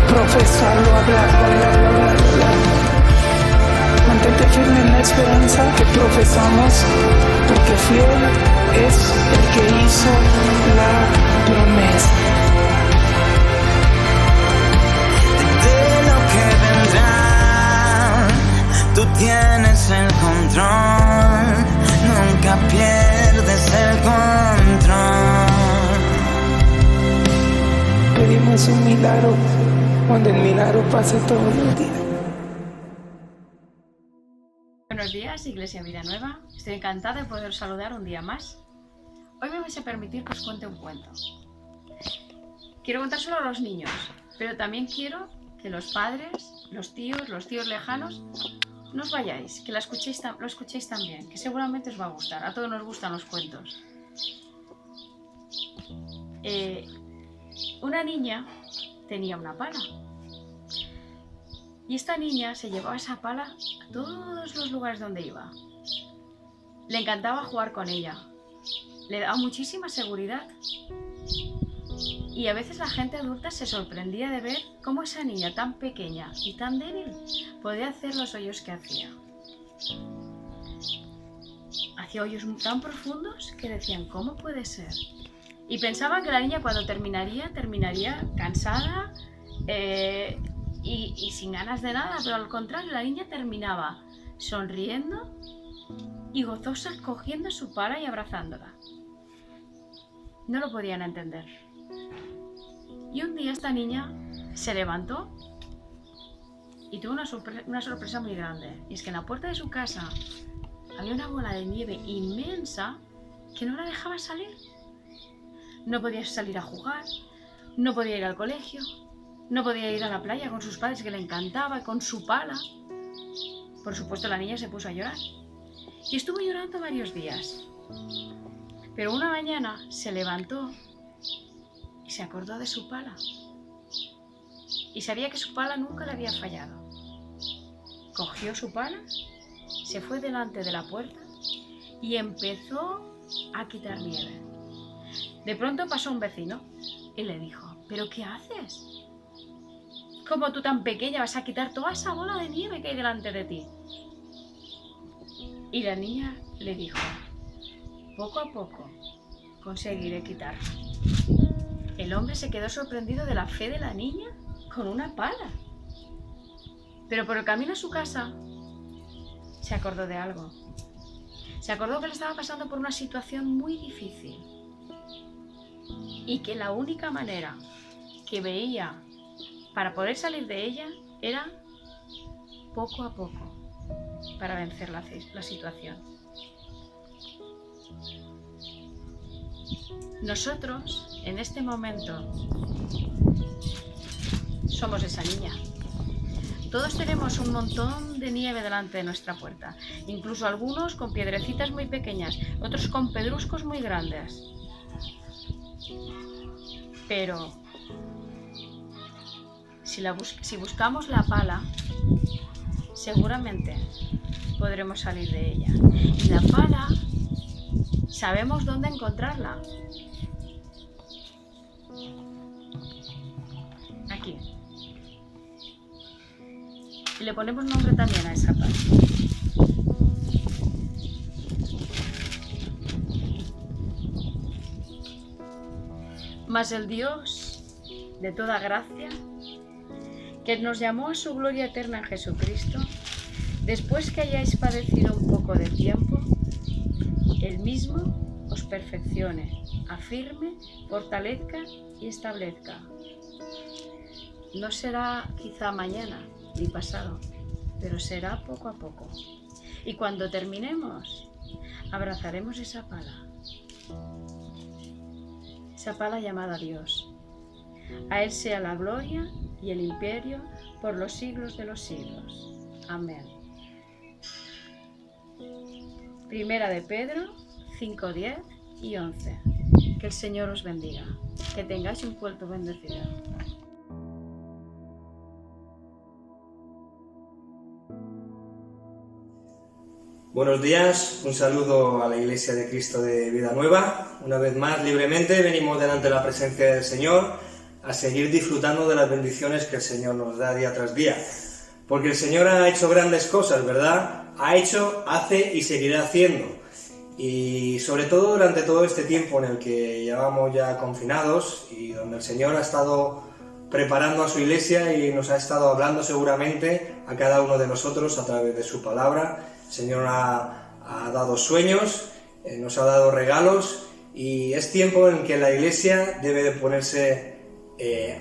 profesarlo, hablar. Mantente firme en la esperanza que profesamos, porque fiel es el que hizo la promesa. De lo que vendrá, tú tienes el control, nunca pierdes el control. Pedimos un milagro, donde el milagro pase todos los días. Buenos días, Iglesia Vida Nueva. Estoy encantada de poder saludar un día más. Hoy me vais a permitir que os cuente un cuento. Quiero contárselo a los niños, pero también quiero que los padres, los tíos lejanos, no os vayáis, que lo escuchéis también, que seguramente os va a gustar. A todos nos gustan los cuentos. Una niña tenía una pala. Y esta niña se llevaba esa pala a todos los lugares donde iba. Le encantaba jugar con ella. Le daba muchísima seguridad. Y a veces la gente adulta se sorprendía de ver cómo esa niña tan pequeña y tan débil podía hacer los hoyos que hacía. Hacía hoyos tan profundos que decían, ¿cómo puede ser? Y pensaban que la niña cuando terminaría cansada, y sin ganas de nada, pero al contrario, la niña terminaba sonriendo y gozosa, cogiendo su pala y abrazándola. No lo podían entender. Y un día esta niña se levantó y tuvo una sorpresa muy grande. Y es que en la puerta de su casa había una bola de nieve inmensa que no la dejaba salir. No podía salir a jugar, no podía ir al colegio, no podía ir a la playa con sus padres, que le encantaba, con su pala. Por supuesto, la niña se puso a llorar. Y estuvo llorando varios días. Pero una mañana se levantó y se acordó de su pala. Y sabía que su pala nunca le había fallado. Cogió su pala, se fue delante de la puerta y empezó a quitar nieve. De pronto pasó un vecino y le dijo, ¿pero qué haces? ¿Cómo tú tan pequeña vas a quitar toda esa bola de nieve que hay delante de ti? Y la niña le dijo, poco a poco conseguiré quitarlo. El hombre se quedó sorprendido de la fe de la niña con una pala. Pero por el camino a su casa se acordó de algo. Se acordó que le estaba pasando por una situación muy difícil y que la única manera que veía para poder salir de ella era poco a poco para vencer la situación. Nosotros, en este momento, somos esa niña. Todos tenemos un montón de nieve delante de nuestra puerta, incluso algunos con piedrecitas muy pequeñas, otros con pedruscos muy grandes. Pero si buscamos la pala, seguramente podremos salir de ella. Y la pala, sabemos dónde encontrarla. Aquí. Y le ponemos nombre también a esa pala. Mas el Dios de toda gracia, que nos llamó a su gloria eterna en Jesucristo, después que hayáis padecido un poco de tiempo, Él mismo os perfeccione, afirme, fortalezca y establezca. No será quizá mañana ni pasado, pero será poco a poco. Y cuando terminemos, abrazaremos esa pala llamada Dios. A Él sea la gloria y el imperio por los siglos de los siglos. Amén. Primera de Pedro 5, 10 y 11. Que el Señor os bendiga. Que tengáis un puerto bendecido. Buenos días, un saludo a la Iglesia de Cristo de Vida Nueva. Una vez más, libremente, venimos delante de la presencia del Señor a seguir disfrutando de las bendiciones que el Señor nos da día tras día. Porque el Señor ha hecho grandes cosas, ¿verdad? Ha hecho, hace y seguirá haciendo. Y sobre todo durante todo este tiempo en el que llevamos ya confinados y donde el Señor ha estado preparando a su iglesia y nos ha estado hablando seguramente a cada uno de nosotros a través de su palabra. El Señor ha dado sueños, nos ha dado regalos y es tiempo en que la iglesia debe de ponerse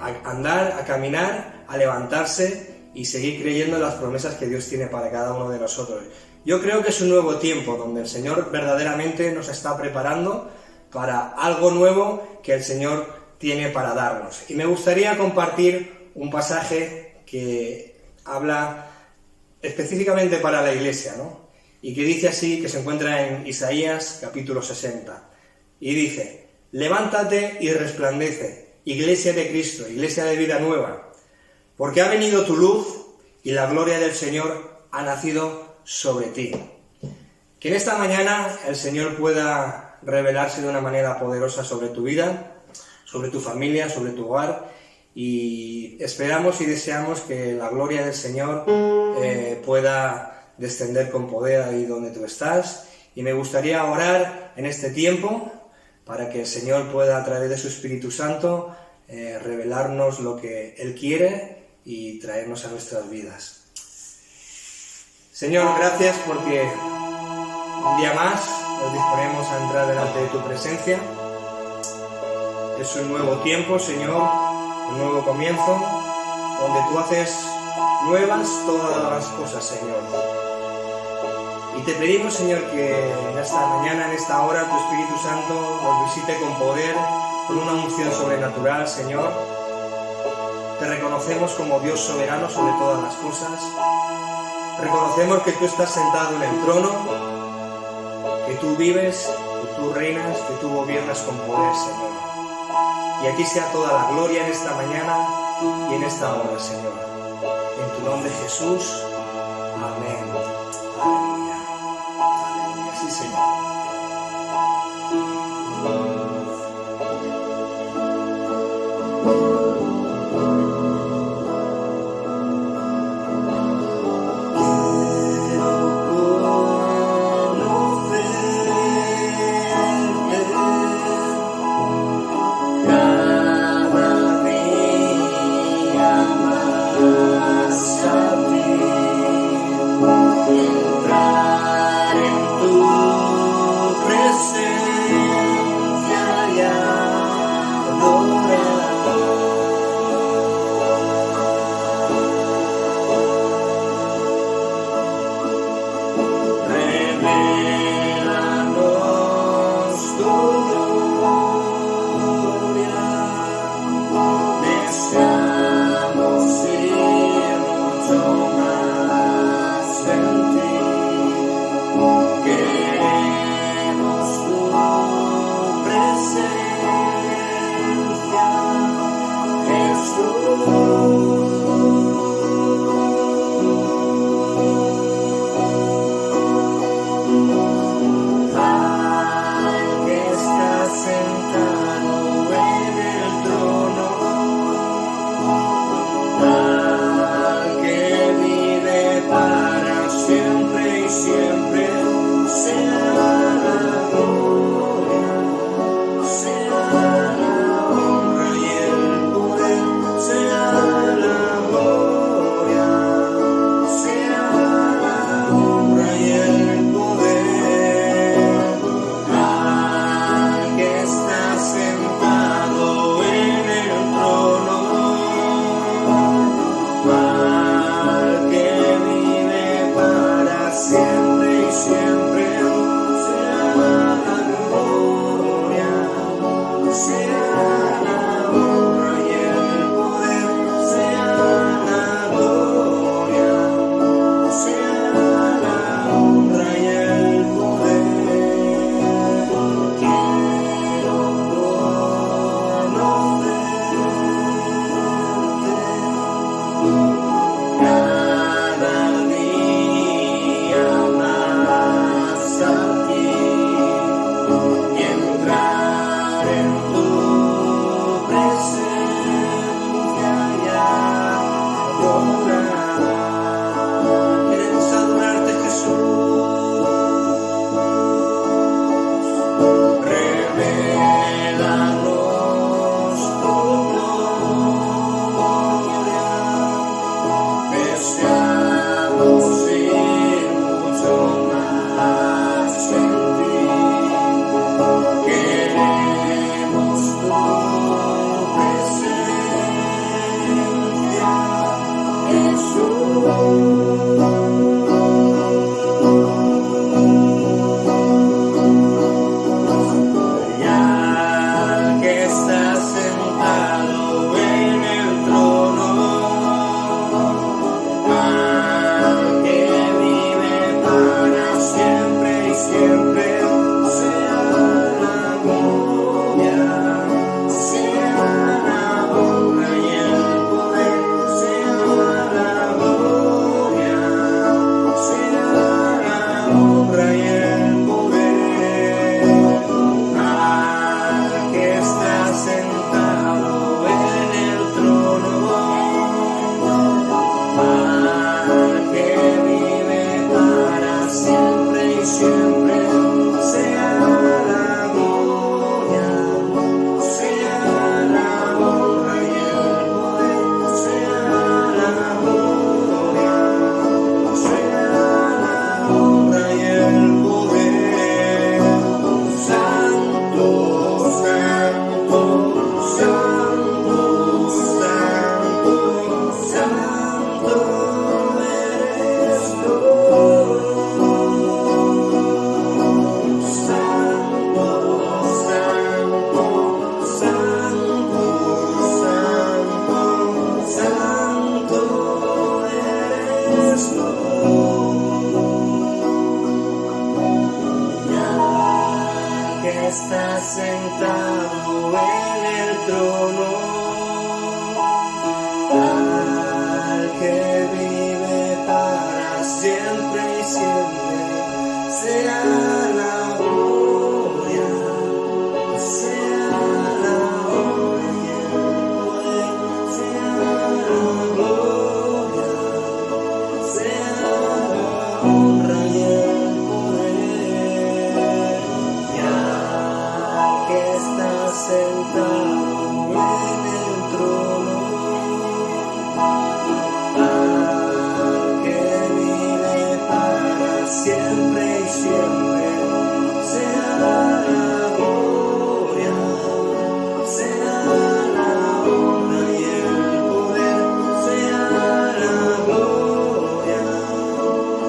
a andar, a caminar, a levantarse y seguir creyendo en las promesas que Dios tiene para cada uno de nosotros. Yo creo que es un nuevo tiempo donde el Señor verdaderamente nos está preparando para algo nuevo que el Señor tiene para darnos. Y me gustaría compartir un pasaje que habla específicamente para la iglesia, ¿no? Y que dice así, que se encuentra en Isaías capítulo 60. Y dice: levántate y resplandece, iglesia de Cristo, iglesia de vida nueva, porque ha venido tu luz y la gloria del Señor ha nacido sobre ti. Que en esta mañana el Señor pueda revelarse de una manera poderosa sobre tu vida, sobre tu familia, sobre tu hogar, y esperamos y deseamos que la gloria del Señor pueda descender con poder ahí donde tú estás. Y me gustaría orar en este tiempo para que el Señor pueda, a través de su Espíritu Santo, revelarnos lo que Él quiere y traernos a nuestras vidas. Señor, gracias porque un día más nos disponemos a entrar delante de tu presencia. Es un nuevo tiempo, Señor, un nuevo comienzo, donde tú haces nuevas todas las cosas, Señor. Y te pedimos, Señor, que en esta mañana, en esta hora, tu Espíritu Santo nos visite con poder, con una unción sobrenatural, Señor. Te reconocemos como Dios soberano sobre todas las cosas. Reconocemos que tú estás sentado en el trono, que tú vives, que tú reinas, que tú gobiernas con poder, Señor. Y aquí sea toda la gloria en esta mañana y en esta hora, Señor. En tu nombre, Jesús. Amén. Aleluya. Aleluya. Sí, Señor. Presencia y adorar. está sentado en el trono, al que vive para siempre y siempre, sea la gloria, sea la honra y el poder, sea la gloria, sea la honra y el poder, y al que está sentado en el trono, al que vive para siempre y siempre, sea la gloria, sea la honra y el poder, sea la gloria,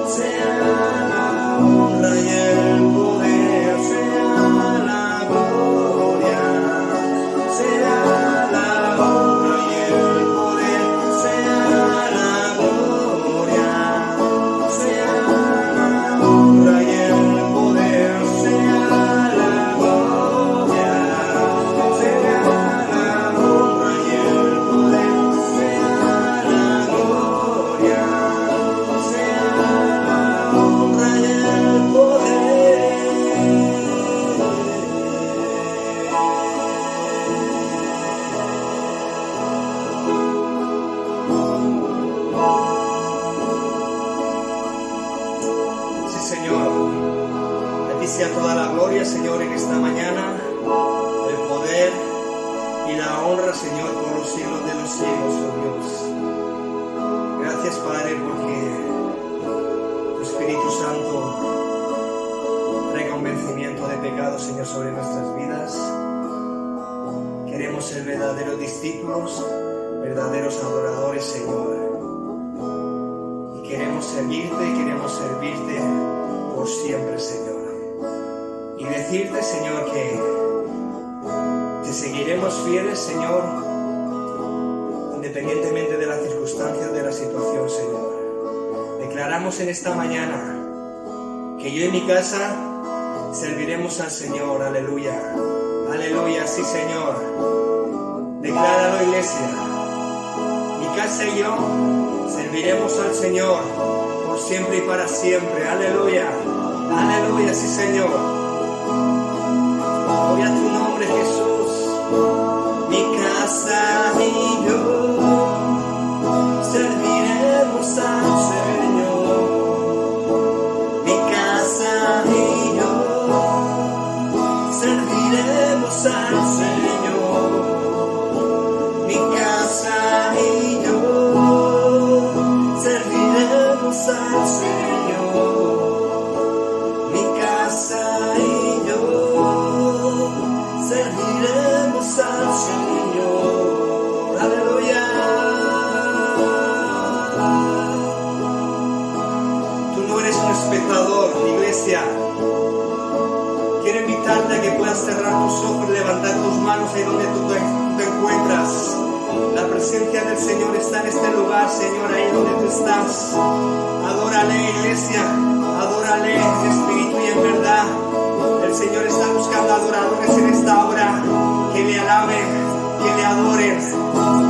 sea la honra y el poder, sea la gloria, sea la honra y el poder, sea la gloria, sea la honra y el poder, sea la gloria, sea la honra y el poder, sea la gloria, sea la honra y el poder. Sí, Señor, a ti sea toda la gloria, Señor, en esta mañana, el poder y la honra, Señor, por los siglos de los siglos, oh Dios. Gracias, Padre, porque tu Espíritu Santo trae convencimiento de pecado, Señor, sobre nuestras vidas. Queremos ser verdaderos discípulos, verdaderos adoradores, Señor. Y queremos servirte por siempre, Señor. Y decirte, Señor, que te seguiremos fieles, Señor, independientemente de las circunstancias de la situación, Señor. Declaramos en esta mañana que yo y mi casa serviremos al Señor. Aleluya. Aleluya, sí, Señor. Decláralo, iglesia. Mi casa y yo serviremos al Señor por siempre y para siempre. Aleluya. Aleluya, sí, Señor. Gloria a tu nombre, Jesús. Mi casa y yo serviremos al Señor. Mi casa y yo serviremos al Señor. Mi casa y yo serviremos al Señor. Mi casa y yo serviremos al Señor. Aleluya. Tú no eres un espectador, iglesia. Quiero invitarte a que puedas cerrar tus ojos y levantar tus manos ahí donde tú te encuentras. La presencia del Señor está en este lugar, Señor, ahí donde tú estás. Adórale, iglesia, adórale en espíritu y en verdad. El Señor está buscando adoradores en esta hora que le alaben, que le adoren,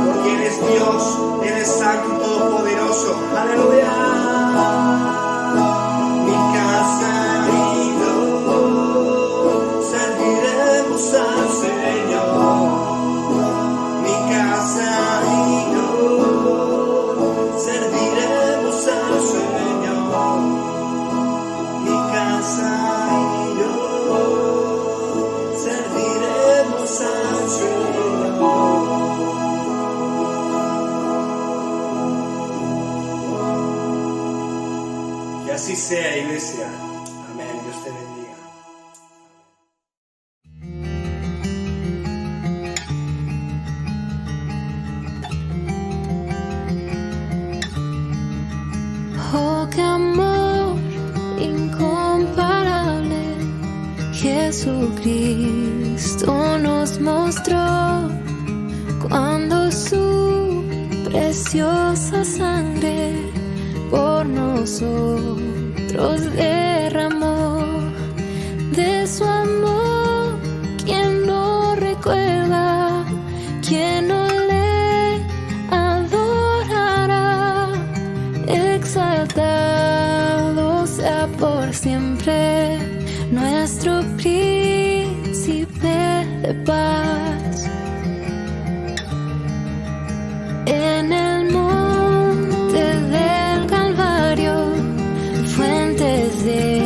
porque Él es Dios, Él es santo y todopoderoso. Aleluya. Mi casa y yo serviremos al Señor. Mi casa y yo serviremos al Señor. Mi casa y yo serviremos al Señor. Que así sea, iglesia. Amén. Dios te bendiga. Oh, qué amor incomparable, Jesucristo nos mostró cuando su preciosa sangre por nosotros derramó. De su amor de paz. En el monte del Calvario, fuentes de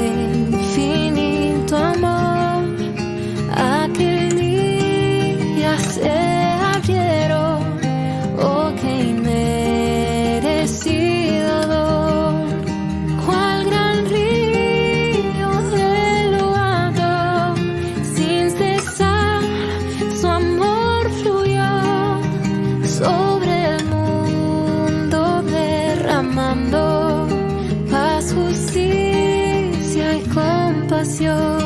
infinito amor, aquel día se abrieron, oh qué inmerecido dolor, cual gran río de lo alto, sin cesar su amor fluyó sobre el mundo, derramando paz, justicia y compasión.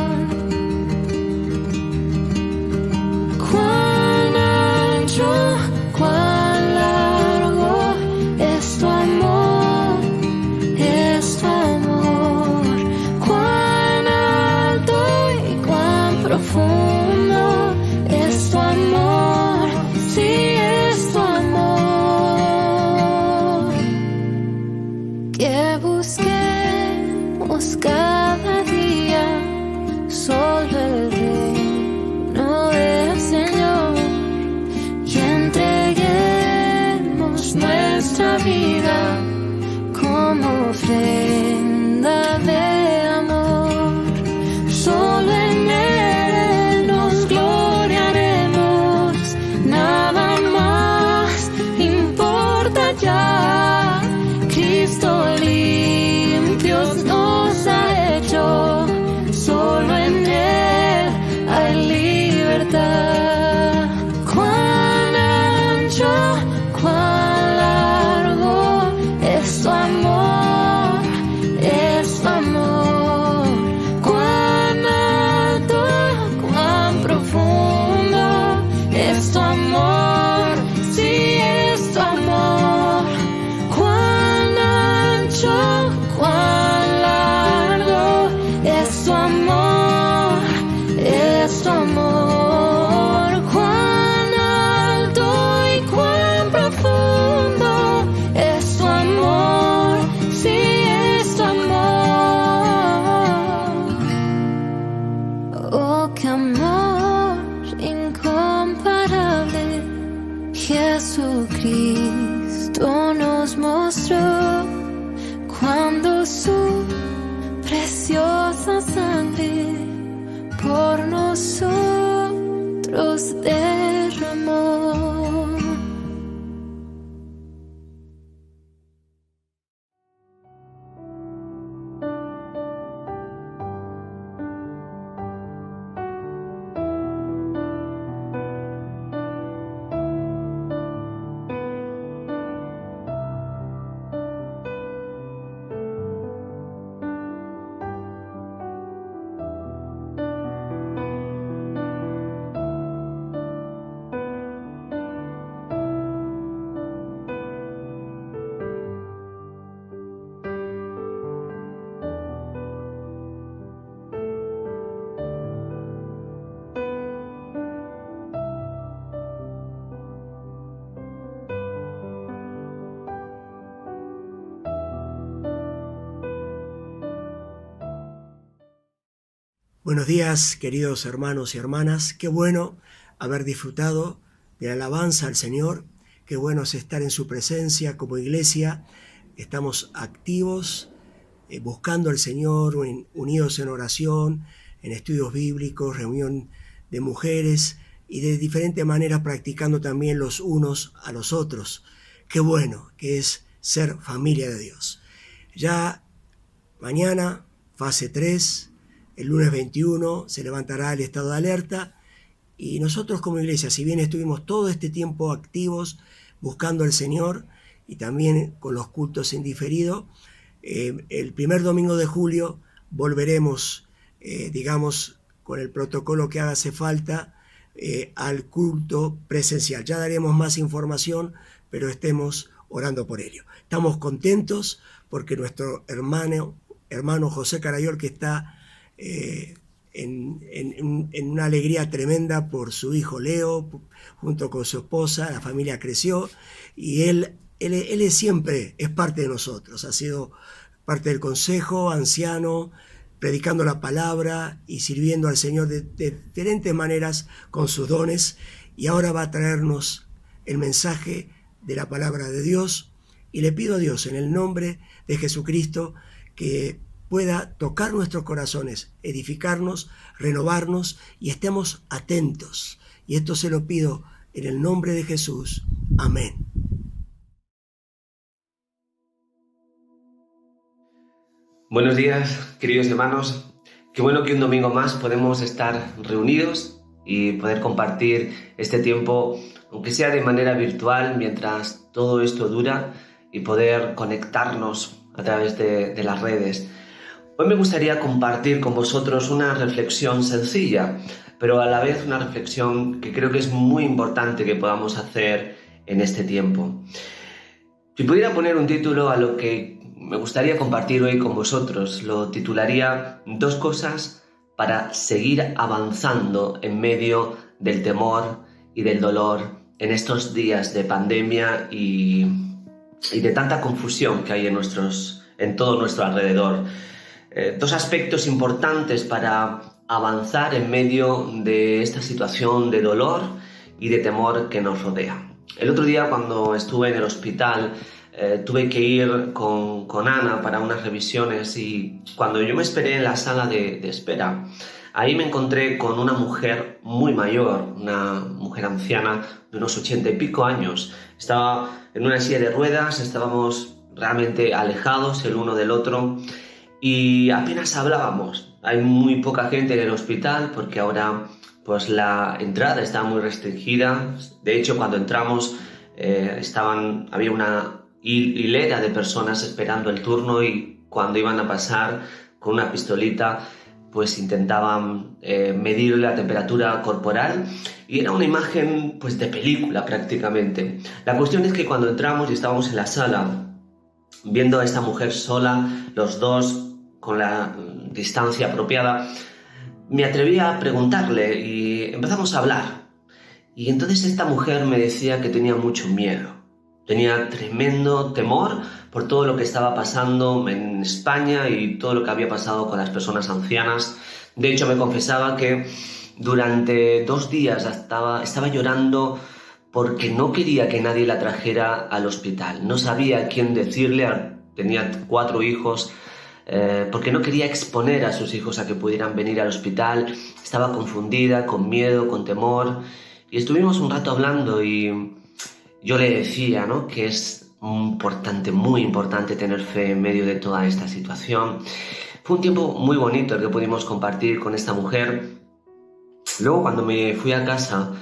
Cuán ancho, cuán largo es tu amor, es tu amor. Cuán alto y cuán profundo es tu amor, sí es tu amor. Que busquemos cada día solo el reino del Señor y entreguemos nuestra vida como ofrenda de amor. Solo en Él nos gloriaremos, nada más importa ya. Cristo limpios nos ha hecho, solo en Él hay libertad. Cuán ancho, cuán largo es tu amor, es tu amor. Cuán alto, cuán profundo es tu amor, sí es tu amor. Cuán ancho, cuán largo es tu amor, es tu amor. Cuán alto y cuán profundo es tu amor, sí es tu amor. Oh, qué amor incomparable Jesucristo nos mostró cuando su preciosa sangre por nosotros derramó. Buenos días, queridos hermanos y hermanas. Qué bueno haber disfrutado de la alabanza al Señor. Qué bueno es estar en su presencia como iglesia. Estamos activos, buscando al Señor, unidos en oración, en estudios bíblicos, reunión de mujeres y de diferentes maneras practicando también los unos a los otros. Qué bueno que es ser familia de Dios. Ya mañana, fase 3, el lunes 21 se levantará el estado de alerta y nosotros como iglesia, si bien estuvimos todo este tiempo activos buscando al Señor y también con los cultos en diferido, el primer domingo de julio volveremos, con el protocolo que hace falta, al culto presencial. Ya daremos más información, pero estemos orando por ello. Estamos contentos porque nuestro hermano José Carayol, que está en una alegría tremenda por su hijo Leo, junto con su esposa, la familia creció y él siempre es parte de nosotros, ha sido parte del consejo, anciano, predicando la palabra y sirviendo al Señor de diferentes maneras con sus dones, y ahora va a traernos el mensaje de la palabra de Dios. Y le pido a Dios en el nombre de Jesucristo que pueda tocar nuestros corazones, edificarnos, renovarnos y estemos atentos. Y esto se lo pido en el nombre de Jesús. Amén. Buenos días, queridos hermanos. Qué bueno que un domingo más podemos estar reunidos y poder compartir este tiempo, aunque sea de manera virtual, mientras todo esto dura, y poder conectarnos a través de las redes. Hoy me gustaría compartir con vosotros una reflexión sencilla, pero a la vez una reflexión que creo que es muy importante que podamos hacer en este tiempo. Si pudiera poner un título a lo que me gustaría compartir hoy con vosotros, lo titularía 2 cosas para seguir avanzando en medio del temor y del dolor en estos días de pandemia y de tanta confusión que hay en todo nuestro alrededor. 2 aspectos importantes para avanzar en medio de esta situación de dolor y de temor que nos rodea. El otro día, cuando estuve en el hospital, tuve que ir con Ana para unas revisiones, y cuando yo me esperé en la sala de espera, ahí me encontré con una mujer muy mayor, una mujer anciana de unos 80 y pico años. Estaba en una silla de ruedas, estábamos realmente alejados el uno del otro y apenas hablábamos. Hay muy poca gente en el hospital porque ahora pues la entrada está muy restringida. De hecho, cuando entramos había una hilera de personas esperando el turno, y cuando iban a pasar con una pistolita pues intentaban medir la temperatura corporal, y era una imagen pues de película prácticamente. La cuestión es que cuando entramos y estábamos en la sala viendo a esta mujer sola, los dos con la distancia apropiada, me atreví a preguntarle y empezamos a hablar. Y entonces esta mujer me decía que tenía mucho miedo, tenía tremendo temor por todo lo que estaba pasando en España y todo lo que había pasado con las personas ancianas. De hecho, me confesaba que durante 2 días estaba llorando porque no quería que nadie la trajera al hospital. No sabía a quién decirle, tenía 4 hijos, porque no quería exponer a sus hijos a que pudieran venir al hospital. Estaba confundida, con miedo, con temor, y estuvimos un rato hablando, y yo le decía, ¿no?, que es importante, muy importante tener fe en medio de toda esta situación. Fue un tiempo muy bonito el que pudimos compartir con esta mujer. Luego, cuando me fui a casa,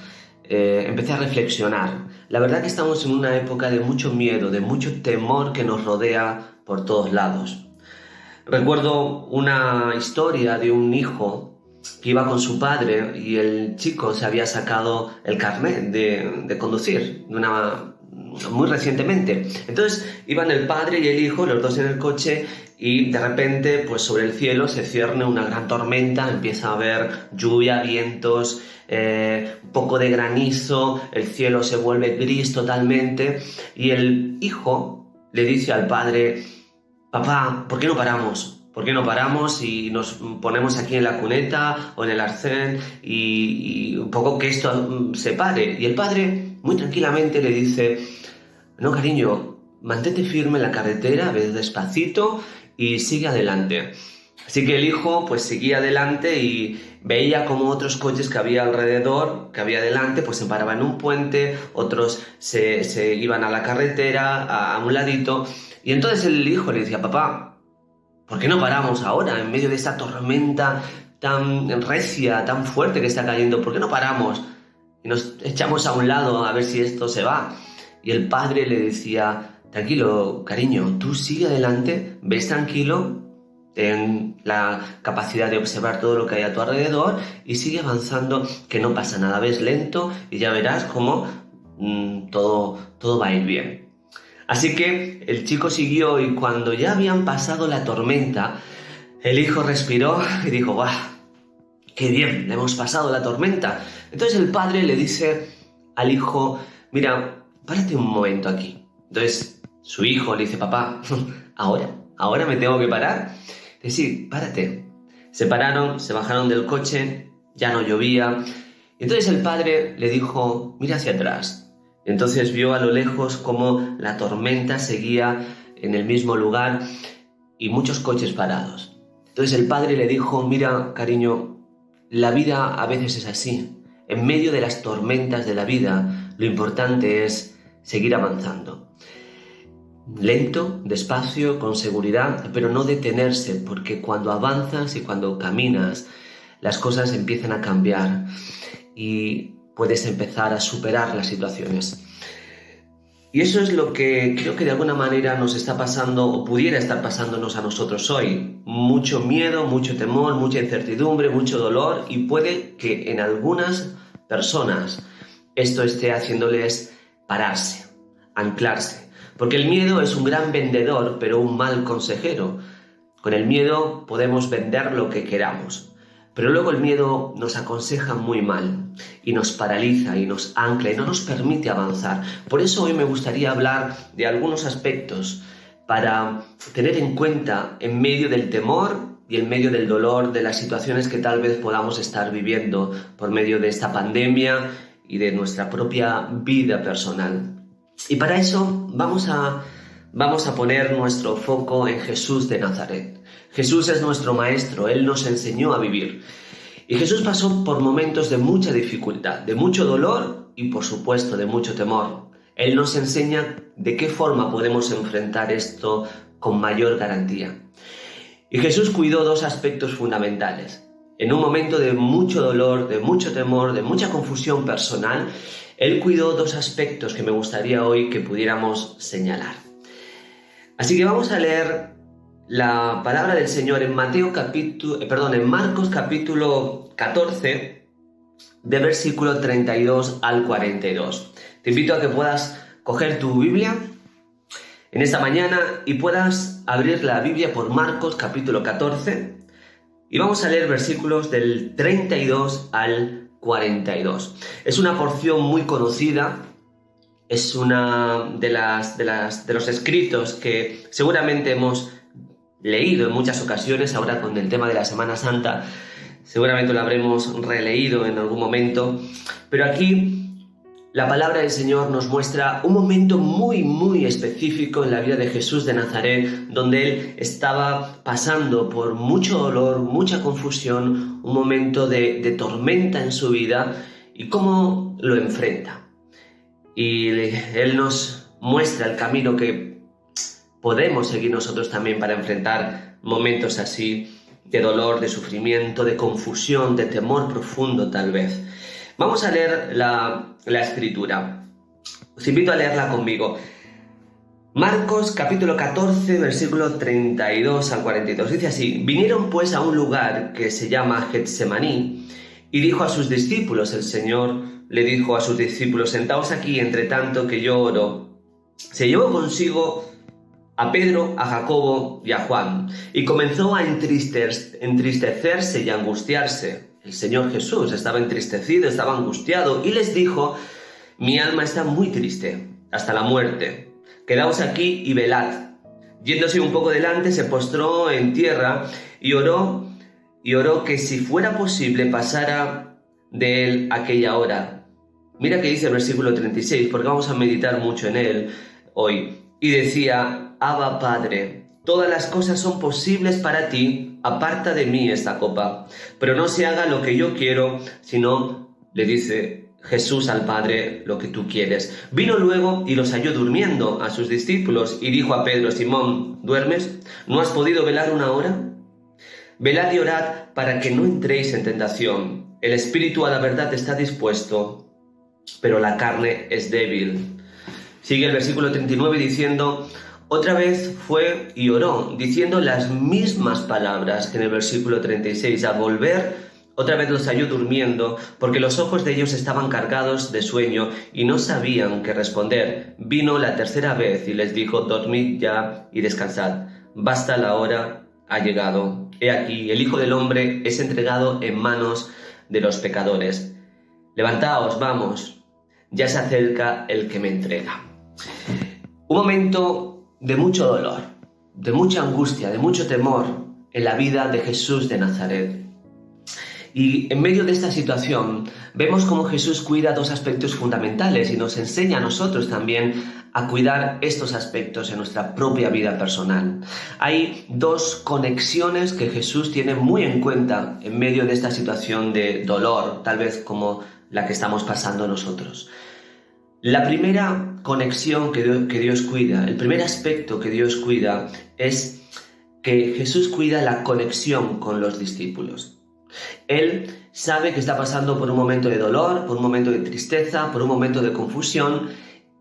empecé a reflexionar. La verdad que estamos en una época de mucho miedo, de mucho temor que nos rodea por todos lados. Recuerdo una historia de un hijo que iba con su padre, y el chico se había sacado el carnet de conducir muy recientemente. Entonces iban el padre y el hijo, los dos en el coche, y de repente pues sobre el cielo se cierne una gran tormenta, empieza a haber lluvia, vientos, un poco de granizo, el cielo se vuelve gris totalmente, y el hijo le dice al padre: papá, ¿por qué no paramos? ¿Por qué no paramos y nos ponemos aquí en la cuneta o en el arcén y un poco que esto se pare? Y el padre muy tranquilamente le dice: no, cariño, mantente firme en la carretera, ve despacito y sigue adelante. Así que el hijo pues seguía adelante, y veía como otros coches que había alrededor, que había delante, pues se paraban en un puente, otros se iban a la carretera, a un ladito. Y entonces el hijo le decía: papá, ¿por qué no paramos ahora en medio de esta tormenta tan recia, tan fuerte que está cayendo? ¿Por qué no paramos y nos echamos a un lado a ver si esto se va? Y el padre le decía: tranquilo, cariño, tú sigue adelante, ves tranquilo, ten la capacidad de observar todo lo que hay a tu alrededor y sigue avanzando, que no pasa nada, ves lento y ya verás cómo todo va a ir bien. Así que el chico siguió, y cuando ya habían pasado la tormenta, el hijo respiró y dijo: ¡guau! ¡Qué bien! Le hemos pasado la tormenta. Entonces el padre le dice al hijo: mira, párate un momento aquí. Entonces su hijo le dice: papá, ¿ahora me tengo que parar? Dice: sí, párate. Se pararon, se bajaron del coche, ya no llovía. Entonces el padre le dijo, mira hacia atrás. Entonces vio a lo lejos cómo la tormenta seguía en el mismo lugar y muchos coches parados. Entonces el padre le dijo, mira, cariño, la vida a veces es así. En medio de las tormentas de la vida, lo importante es seguir avanzando. Lento, despacio, con seguridad, pero no detenerse, porque cuando avanzas y cuando caminas, las cosas empiezan a cambiar y puedes empezar a superar las situaciones. Y eso es lo que creo que de alguna manera nos está pasando o pudiera estar pasándonos a nosotros hoy. Mucho miedo, mucho temor, mucha incertidumbre, mucho dolor, y puede que en algunas personas esto esté haciéndoles pararse, anclarse. Porque el miedo es un gran vendedor, pero un mal consejero. Con el miedo podemos vender lo que queramos. Pero luego el miedo nos aconseja muy mal y nos paraliza y nos ancla y no nos permite avanzar. Por eso hoy me gustaría hablar de algunos aspectos para tener en cuenta en medio del temor y en medio del dolor de las situaciones que tal vez podamos estar viviendo por medio de esta pandemia y de nuestra propia vida personal. Y para eso vamos a poner nuestro foco en Jesús de Nazaret. Jesús es nuestro maestro, Él nos enseñó a vivir. Y Jesús pasó por momentos de mucha dificultad, de mucho dolor y por supuesto de mucho temor. Él nos enseña de qué forma podemos enfrentar esto con mayor garantía. Y Jesús cuidó dos aspectos fundamentales. En un momento de mucho dolor, de mucho temor, de mucha confusión personal, Él cuidó dos aspectos que me gustaría hoy que pudiéramos señalar. Así que vamos a leer la palabra del Señor en Marcos capítulo 14, de versículo 32 al 42. Te invito a que puedas coger tu Biblia en esta mañana y puedas abrir la Biblia por Marcos capítulo 14 y vamos a leer versículos del 32 al 42. Es una porción muy conocida. Es una de los escritos que seguramente hemos leído en muchas ocasiones. Ahora con el tema de la Semana Santa seguramente lo habremos releído en algún momento, pero aquí la palabra del Señor nos muestra un momento muy, muy específico en la vida de Jesús de Nazaret, donde Él estaba pasando por mucho dolor, mucha confusión, un momento de tormenta en su vida y cómo lo enfrenta. Y Él nos muestra el camino que podemos seguir nosotros también para enfrentar momentos así de dolor, de sufrimiento, de confusión, de temor profundo tal vez. Vamos a leer la escritura. Os invito a leerla conmigo. Marcos capítulo 14, versículo 32 al 42. Dice así: Vinieron pues a un lugar que se llama Getsemaní y dijo a sus discípulos, el Señor le dijo a sus discípulos: Sentaos aquí entre tanto que yo oro. Se llevó consigo a Pedro, a Jacobo y a Juan y comenzó a entristecerse y a angustiarse. El Señor Jesús estaba entristecido, estaba angustiado y les dijo: Mi alma está muy triste, hasta la muerte. Quedaos aquí y velad. Yéndose un poco delante, se postró en tierra y oró que si fuera posible pasara de él aquella hora. Mira que dice el versículo 36, porque vamos a meditar mucho en él hoy. Y decía: Abba, Padre, todas las cosas son posibles para ti, aparta de mí esta copa, pero no se haga lo que yo quiero, sino, le dice Jesús al Padre, lo que tú quieres. Vino luego y los halló durmiendo a sus discípulos y dijo a Pedro: Simón, ¿duermes? ¿No has podido velar una hora? Velad y orad para que no entréis en tentación. El espíritu a la verdad está dispuesto, pero la carne es débil. Sigue el versículo 39 diciendo: Otra vez fue y oró, diciendo las mismas palabras que en el versículo 36. Al volver, otra vez los halló durmiendo, porque los ojos de ellos estaban cargados de sueño y no sabían qué responder. Vino la tercera vez y les dijo: Dormid ya y descansad. Basta, la hora ha llegado. He aquí, el Hijo del Hombre es entregado en manos de los pecadores. Levantaos, vamos, ya se acerca el que me entrega. Un momento de mucho dolor, de mucha angustia, de mucho temor en la vida de Jesús de Nazaret. Y en medio de esta situación vemos cómo Jesús cuida dos aspectos fundamentales y nos enseña a nosotros también a cuidar estos aspectos en nuestra propia vida personal. Hay dos conexiones que Jesús tiene muy en cuenta en medio de esta situación de dolor, tal vez como la que estamos pasando nosotros. La primera conexión que Dios cuida, el primer aspecto que Dios cuida es que Jesús cuida la conexión con los discípulos. Él sabe que está pasando por un momento de dolor, por un momento de tristeza, por un momento de confusión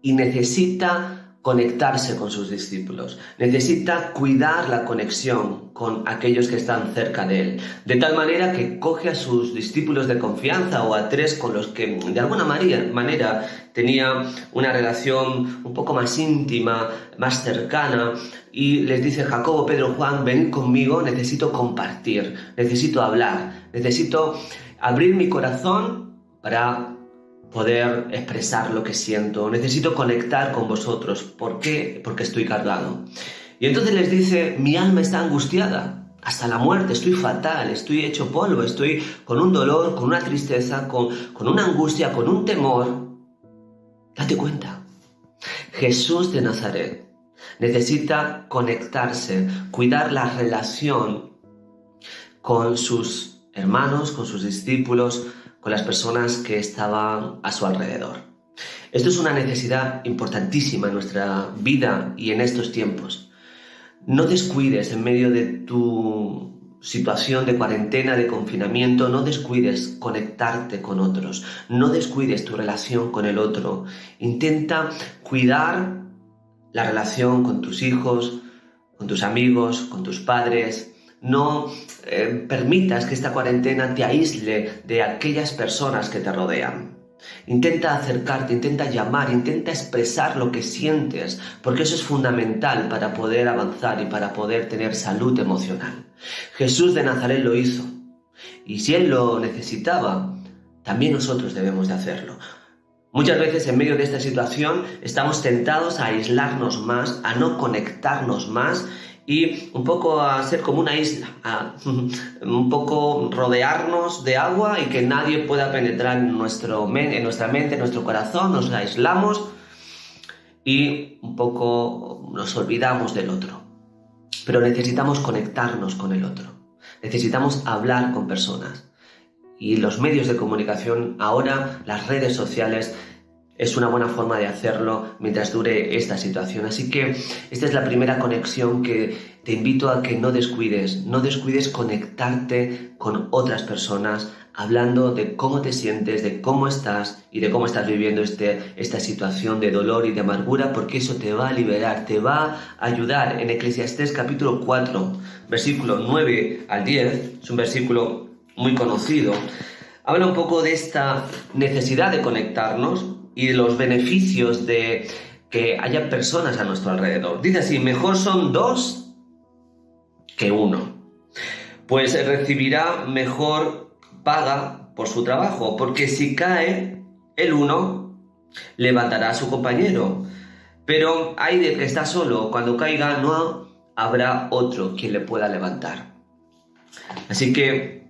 y necesita conectarse con sus discípulos. Necesita cuidar la conexión con aquellos que están cerca de él. De tal manera que coge a sus discípulos de confianza o a tres con los que de alguna manera tenía una relación un poco más íntima, más cercana, y les dice: Jacobo, Pedro, Juan, venid conmigo, necesito compartir, necesito hablar, necesito abrir mi corazón para poder expresar lo que siento, necesito conectar con vosotros. ¿Por qué? Porque estoy cargado. Y entonces les dice: mi alma está angustiada hasta la muerte, estoy fatal, estoy hecho polvo, estoy con un dolor, con una tristeza, con una angustia, con un temor. Date cuenta, Jesús de Nazaret necesita conectarse, cuidar la relación con sus hermanos, con sus discípulos, con las personas que estaban a su alrededor. Esto es una necesidad importantísima en nuestra vida y en estos tiempos. No descuides en medio de tu situación de cuarentena, de confinamiento, no descuides conectarte con otros, no descuides tu relación con el otro. Intenta cuidar la relación con tus hijos, con tus amigos, con tus padres. No permitas que esta cuarentena te aísle de aquellas personas que te rodean. Intenta acercarte, intenta llamar, intenta expresar lo que sientes, porque eso es fundamental para poder avanzar y para poder tener salud emocional. Jesús de Nazaret lo hizo, y si Él lo necesitaba, también nosotros debemos de hacerlo. Muchas veces en medio de esta situación estamos tentados a aislarnos más, a no conectarnos más y un poco a ser como una isla, a un poco rodearnos de agua y que nadie pueda penetrar en nuestra mente, en nuestro corazón. Nos aislamos y un poco nos olvidamos del otro. Pero necesitamos conectarnos con el otro, necesitamos hablar con personas. Y los medios de comunicación, ahora las redes sociales, es una buena forma de hacerlo mientras dure esta situación. Así que esta es la primera conexión que te invito a que no descuides conectarte con otras personas, hablando de cómo te sientes, de cómo estás y de cómo estás viviendo esta situación de dolor y de amargura, porque eso te va a liberar, te va a ayudar. En Eclesiastés capítulo 4, versículo 9 al 10, es un versículo muy conocido, habla un poco de esta necesidad de conectarnos y de los beneficios de que haya personas a nuestro alrededor. Dice así: mejor son dos que uno, pues recibirá mejor paga por su trabajo, porque si cae el uno, levantará a su compañero, pero hay del que está solo, cuando caiga no habrá otro quien le pueda levantar. Así que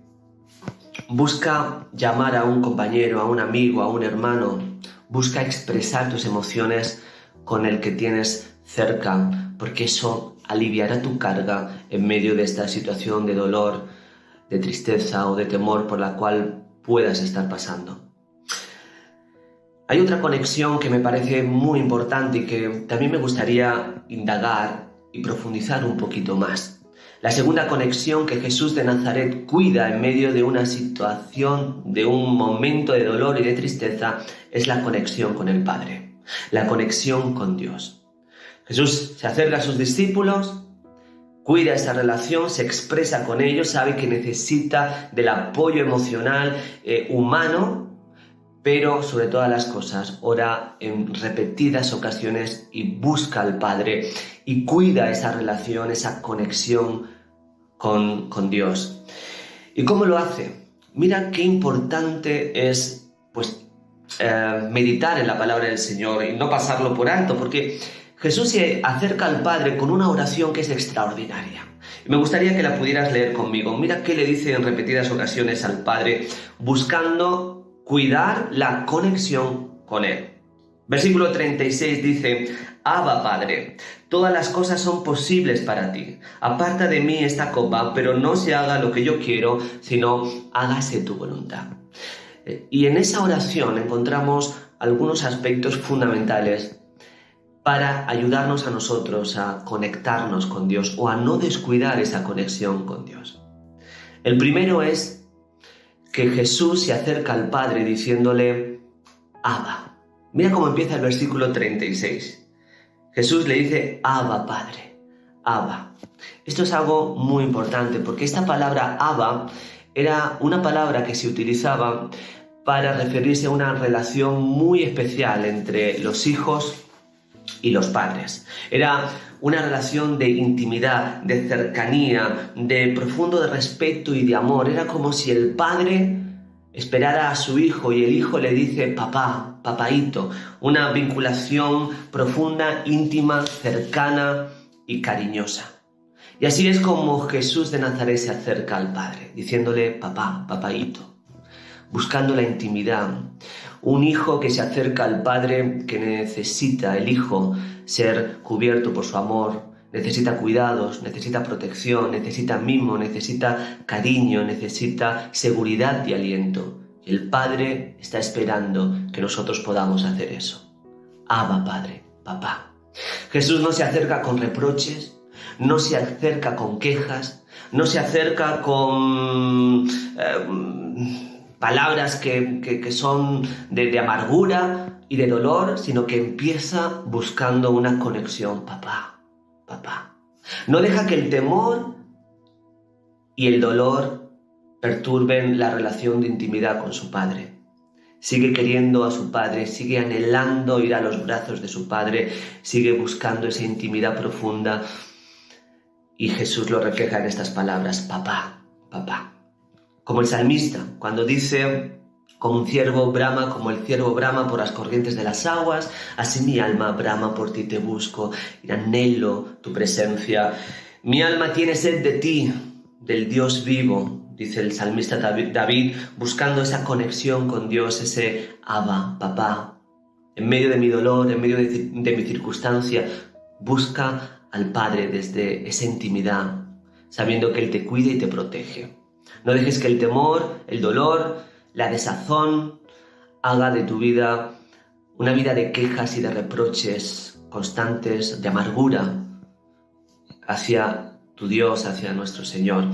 busca llamar a un compañero, a un amigo, a un hermano. Busca expresar tus emociones con el que tienes cerca, porque eso aliviará tu carga en medio de esta situación de dolor, de tristeza o de temor por la cual puedas estar pasando. Hay otra conexión que me parece muy importante y que también me gustaría indagar y profundizar un poquito más. La segunda conexión que Jesús de Nazaret cuida en medio de una situación, de un momento de dolor y de tristeza, es la conexión con el Padre, la conexión con Dios. Jesús se acerca a sus discípulos, cuida esa relación, se expresa con ellos, sabe que necesita del apoyo emocional, humano, pero sobre todas las cosas ora en repetidas ocasiones y busca al Padre y cuida esa relación, esa conexión con Dios. ¿Y cómo lo hace? Mira qué importante es meditar en la palabra del Señor y no pasarlo por alto, porque Jesús se acerca al Padre con una oración que es extraordinaria. Y me gustaría que la pudieras leer conmigo. Mira qué le dice en repetidas ocasiones al Padre, buscando cuidar la conexión con Él. Versículo 36 dice, Abba, Padre, todas las cosas son posibles para ti. Aparta de mí esta copa, pero no se haga lo que yo quiero, sino hágase tu voluntad. Y en esa oración encontramos algunos aspectos fundamentales para ayudarnos a nosotros a conectarnos con Dios o a no descuidar esa conexión con Dios. El primero es que Jesús se acerca al Padre diciéndole, Abba. Mira cómo empieza el versículo 36. Jesús le dice, Abba, Padre, Abba. Esto es algo muy importante porque esta palabra Abba era una palabra que se utilizaba para referirse a una relación muy especial entre los hijos y los padres. Era una relación de intimidad, de cercanía, de profundo respeto y de amor. Era como si el padre esperara a su hijo y el hijo le dice papá, papaíto. Una vinculación profunda, íntima, cercana y cariñosa. Y así es como Jesús de Nazaret se acerca al Padre, diciéndole papá, papaíto, buscando la intimidad. Un hijo que se acerca al Padre que necesita, el hijo, ser cubierto por su amor, necesita cuidados, necesita protección, necesita mimo, necesita cariño, necesita seguridad y aliento. Y el Padre está esperando que nosotros podamos hacer eso. Abba, Padre, papá. Jesús no se acerca con reproches, no se acerca con quejas, no se acerca con palabras que son de amargura y de dolor, sino que empieza buscando una conexión, papá, papá. No deja que el temor y el dolor perturben la relación de intimidad con su Padre. Sigue queriendo a su Padre, sigue anhelando ir a los brazos de su Padre, sigue buscando esa intimidad profunda. Y Jesús lo refleja en estas palabras, papá, papá. Como el salmista, cuando dice, como el ciervo brama por las corrientes de las aguas, así mi alma brama por ti, te busco, y anhelo tu presencia. Mi alma tiene sed de ti, del Dios vivo, dice el salmista David, buscando esa conexión con Dios, ese Abba, papá. En medio de mi dolor, en medio de mi circunstancia, busca al Padre desde esa intimidad, sabiendo que Él te cuida y te protege. No dejes que el temor, el dolor, la desazón haga de tu vida una vida de quejas y de reproches constantes, de amargura hacia tu Dios, hacia nuestro Señor.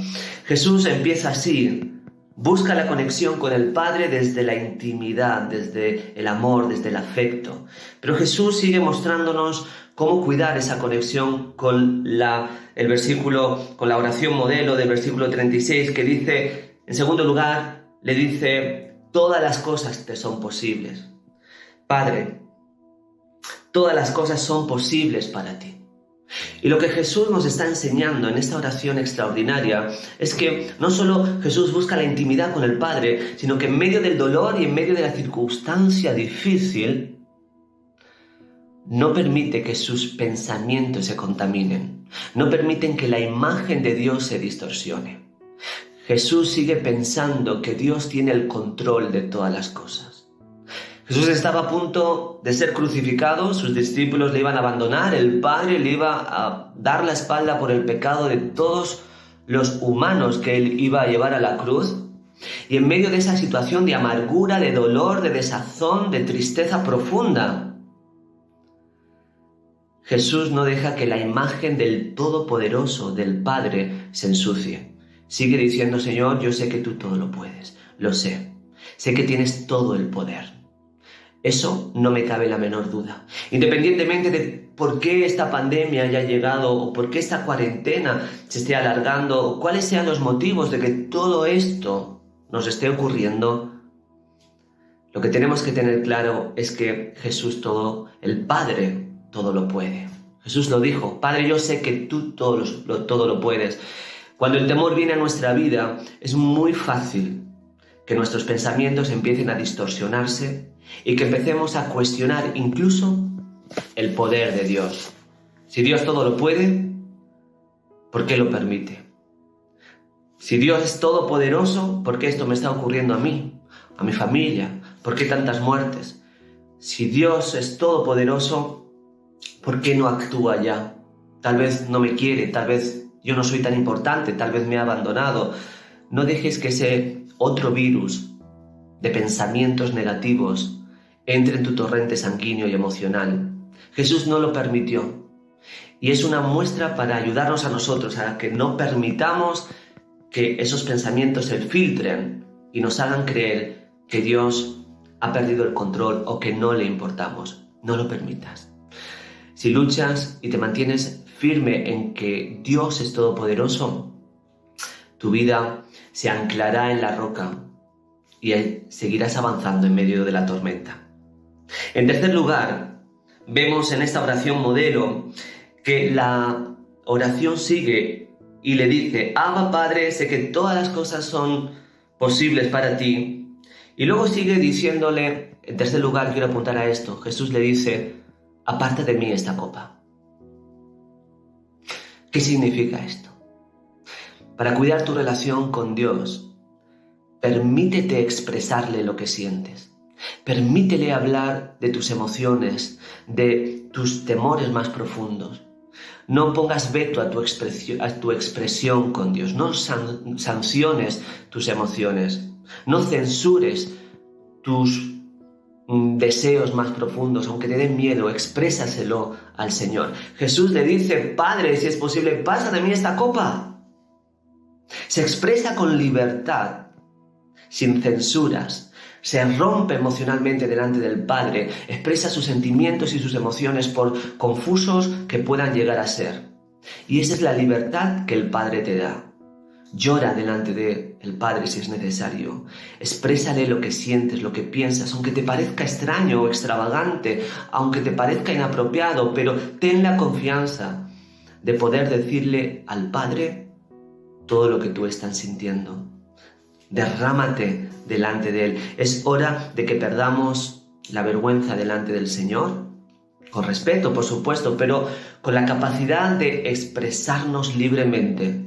Jesús empieza así, busca la conexión con el Padre desde la intimidad, desde el amor, desde el afecto. Pero Jesús sigue mostrándonos cómo cuidar esa conexión con la oración modelo del versículo 36, que dice, en segundo lugar, le dice, todas las cosas te son posibles. Padre, todas las cosas son posibles para ti. Y lo que Jesús nos está enseñando en esta oración extraordinaria es que no solo Jesús busca la intimidad con el Padre, sino que en medio del dolor y en medio de la circunstancia difícil, no permite que sus pensamientos se contaminen, no permiten que la imagen de Dios se distorsione. Jesús sigue pensando que Dios tiene el control de todas las cosas. Jesús estaba a punto de ser crucificado, sus discípulos le iban a abandonar, el Padre le iba a dar la espalda por el pecado de todos los humanos que Él iba a llevar a la cruz. Y en medio de esa situación de amargura, de dolor, de desazón, de tristeza profunda, Jesús no deja que la imagen del Todopoderoso, del Padre, se ensucie. Sigue diciendo, Señor, yo sé que tú todo lo puedes, lo sé. Sé que tienes todo el poder. Eso no me cabe la menor duda. Independientemente de por qué esta pandemia haya llegado o por qué esta cuarentena se esté alargando o cuáles sean los motivos de que todo esto nos esté ocurriendo, lo que tenemos que tener claro es que Jesús el Padre, todo lo puede. Jesús lo dijo, Padre, yo sé que tú todo lo puedes. Cuando el temor viene a nuestra vida, es muy fácil que nuestros pensamientos empiecen a distorsionarse y que empecemos a cuestionar incluso el poder de Dios. Si Dios todo lo puede, ¿por qué lo permite? Si Dios es todopoderoso, ¿por qué esto me está ocurriendo a mí, a mi familia? ¿Por qué tantas muertes? Si Dios es todopoderoso, ¿por qué no actúa ya? Tal vez no me quiere, tal vez yo no soy tan importante, tal vez me ha abandonado. No dejes que ese otro virus de pensamientos negativos entre en tu torrente sanguíneo y emocional. Jesús no lo permitió. Y es una muestra para ayudarnos a nosotros a que no permitamos que esos pensamientos se filtren y nos hagan creer que Dios ha perdido el control o que no le importamos. No lo permitas. Si luchas y te mantienes firme en que Dios es todopoderoso, tu vida se anclará en la roca y seguirás avanzando en medio de la tormenta. En tercer lugar, vemos en esta oración modelo que la oración sigue y le dice: Abba, Padre, sé que todas las cosas son posibles para ti. Y luego sigue diciéndole, en tercer lugar, quiero apuntar a esto, Jesús le dice: aparta de mí esta copa. ¿Qué significa esto? Para cuidar tu relación con Dios, permítete expresarle lo que sientes. Permítele hablar de tus emociones, de tus temores más profundos. No pongas veto a tu expresión con Dios. No sanciones tus emociones. No censures tus deseos más profundos, aunque te den miedo, exprésaselo al Señor. Jesús le dice: Padre, si es posible, pasa de mí esta copa. Se expresa con libertad, sin censuras. Se rompe emocionalmente delante del Padre, expresa sus sentimientos y sus emociones por confusos que puedan llegar a ser. Y esa es la libertad que el Padre te da. Llora delante del Padre si es necesario. Exprésale lo que sientes, lo que piensas, aunque te parezca extraño o extravagante, aunque te parezca inapropiado, pero ten la confianza de poder decirle al Padre todo lo que tú estás sintiendo. Derrámate delante de Él. Es hora de que perdamos la vergüenza delante del Señor, con respeto, por supuesto, pero con la capacidad de expresarnos libremente.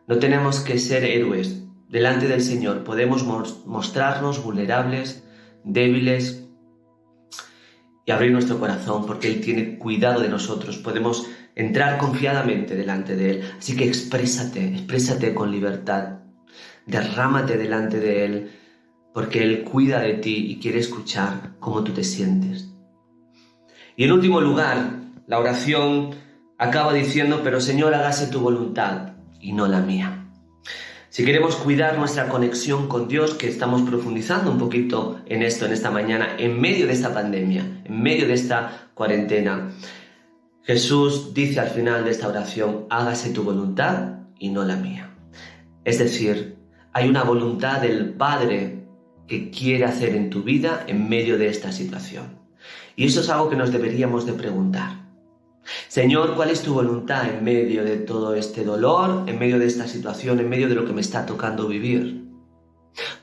No tenemos que ser héroes delante del Señor. Podemos mostrarnos vulnerables, débiles y abrir nuestro corazón porque Él tiene cuidado de nosotros. Podemos entrar confiadamente delante de Él. Así que exprésate con libertad. Derrámate delante de Él porque Él cuida de ti y quiere escuchar cómo tú te sientes. Y en último lugar, la oración acaba diciendo: pero Señor, hágase tu voluntad y no la mía. Si queremos cuidar nuestra conexión con Dios, que estamos profundizando un poquito en esto en esta mañana, en medio de esta pandemia, en medio de esta cuarentena, Jesús dice al final de esta oración: hágase tu voluntad y no la mía. Es decir, hay una voluntad del Padre que quiere hacer en tu vida en medio de esta situación. Y eso es algo que nos deberíamos de preguntar. Señor, ¿cuál es tu voluntad en medio de todo este dolor, en medio de esta situación, en medio de lo que me está tocando vivir?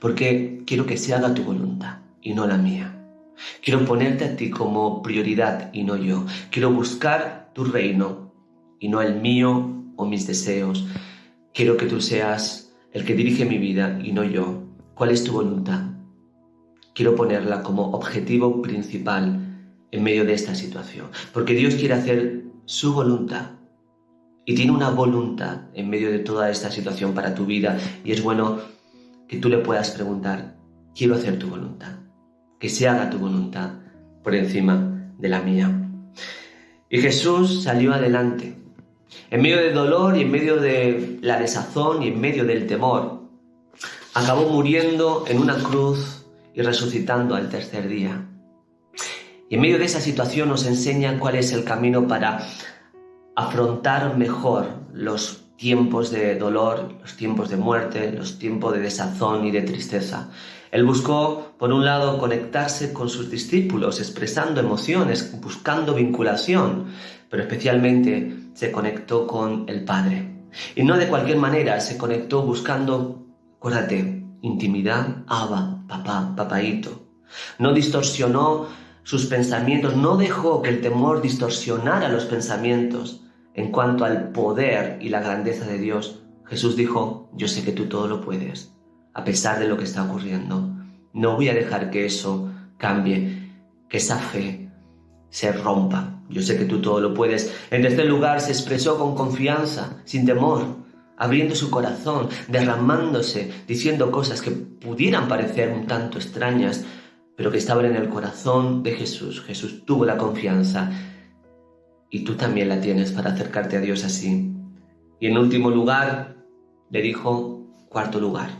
Porque quiero que se haga tu voluntad y no la mía. Quiero ponerte a ti como prioridad y no yo. Quiero buscar tu reino y no el mío o mis deseos. Quiero que tú seas el que dirige mi vida y no yo. ¿Cuál es tu voluntad? Quiero ponerla como objetivo principal en medio de esta situación, porque Dios quiere hacer su voluntad y tiene una voluntad en medio de toda esta situación para tu vida, y es bueno que tú le puedas preguntar: quiero hacer tu voluntad, que se haga tu voluntad por encima de la mía. Y Jesús salió adelante, en medio del dolor y en medio de la desazón y en medio del temor. Acabó muriendo en una cruz y resucitando al tercer día. Y en medio de esa situación nos enseña cuál es el camino para afrontar mejor los tiempos de dolor, los tiempos de muerte, los tiempos de desazón y de tristeza. Él buscó, por un lado, conectarse con sus discípulos, expresando emociones, buscando vinculación, pero especialmente se conectó con el Padre. Y no de cualquier manera, se conectó buscando, acuérdate, intimidad, Abba, papá, papaíto. No distorsionó sus pensamientos, no dejó que el temor distorsionara los pensamientos en cuanto al poder y la grandeza de Dios. Jesús dijo: yo sé que tú todo lo puedes, a pesar de lo que está ocurriendo. No voy a dejar que eso cambie, que esa fe se rompa. Yo sé que tú todo lo puedes. En este lugar se expresó con confianza, sin temor, abriendo su corazón, derramándose, diciendo cosas que pudieran parecer un tanto extrañas, pero que estaban en el corazón de Jesús. Jesús tuvo la confianza y tú también la tienes para acercarte a Dios así. Y en último lugar, le dijo, cuarto lugar,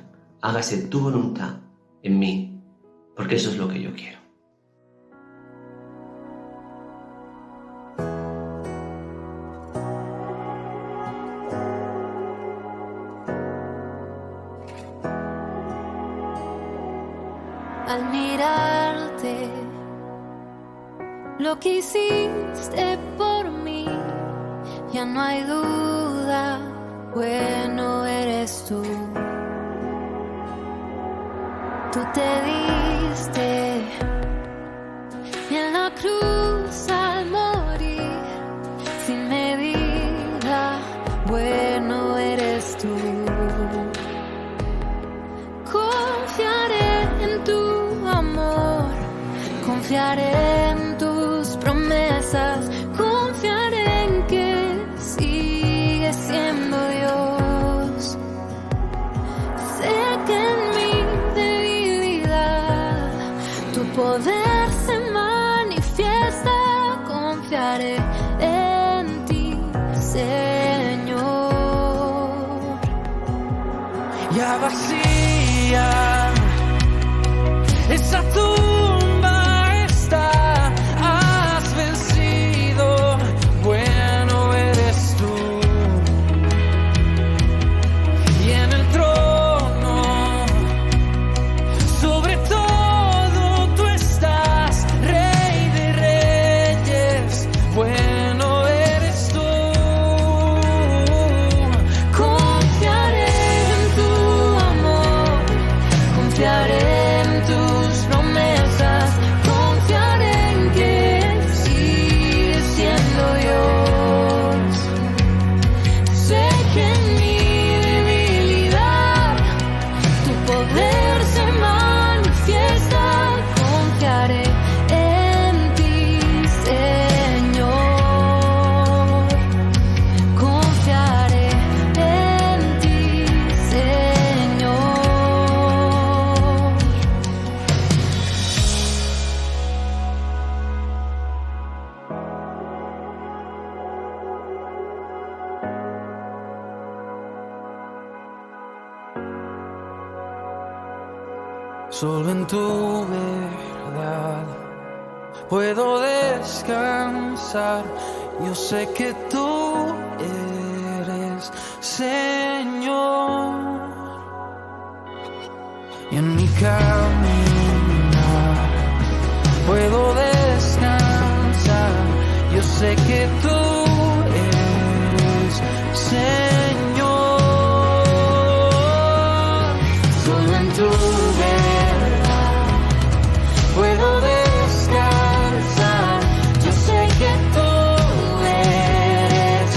hágase tu voluntad en mí, porque eso es lo que yo quiero. Al mirarte, lo que hiciste por mí, ya no hay duda, bueno eres tú. Tú te diste en la cruz al morir, sin medida, bueno eres tú. Confiaré en tu amor, confiaré en tus promesas, confiaré en que sigues siendo Dios. Sé que en mi debilidad tu poder se manifiesta, confiaré en ti, Señor. Ya vacía esa tumba está, has vencido, bueno eres tú. Y en el trono, sobre todo tú estás, Rey de Reyes, bueno eres tú. Confiaré en tu amor, confiaré en tus promesas, confiaré en que sigues siendo Dios. Sé que en mi debilidad tu poder se manifiesta, confiaré en ti, Señor. Confiaré en ti, Señor. Solo en tu verdad puedo descansar. Yo sé que tú eres Señor. Y en mi caminar puedo descansar. Yo sé que tú eres Señor. Solo en tu verdad puedo descansar. Yo sé que tú eres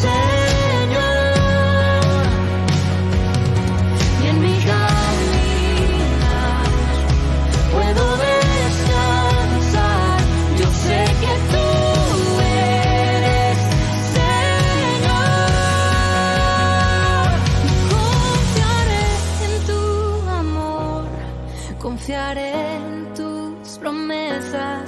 Señor. Y en mi caminar puedo descansar. Yo sé que tú eres Señor. Confiaré en tu amor, confiaré en tus promesas.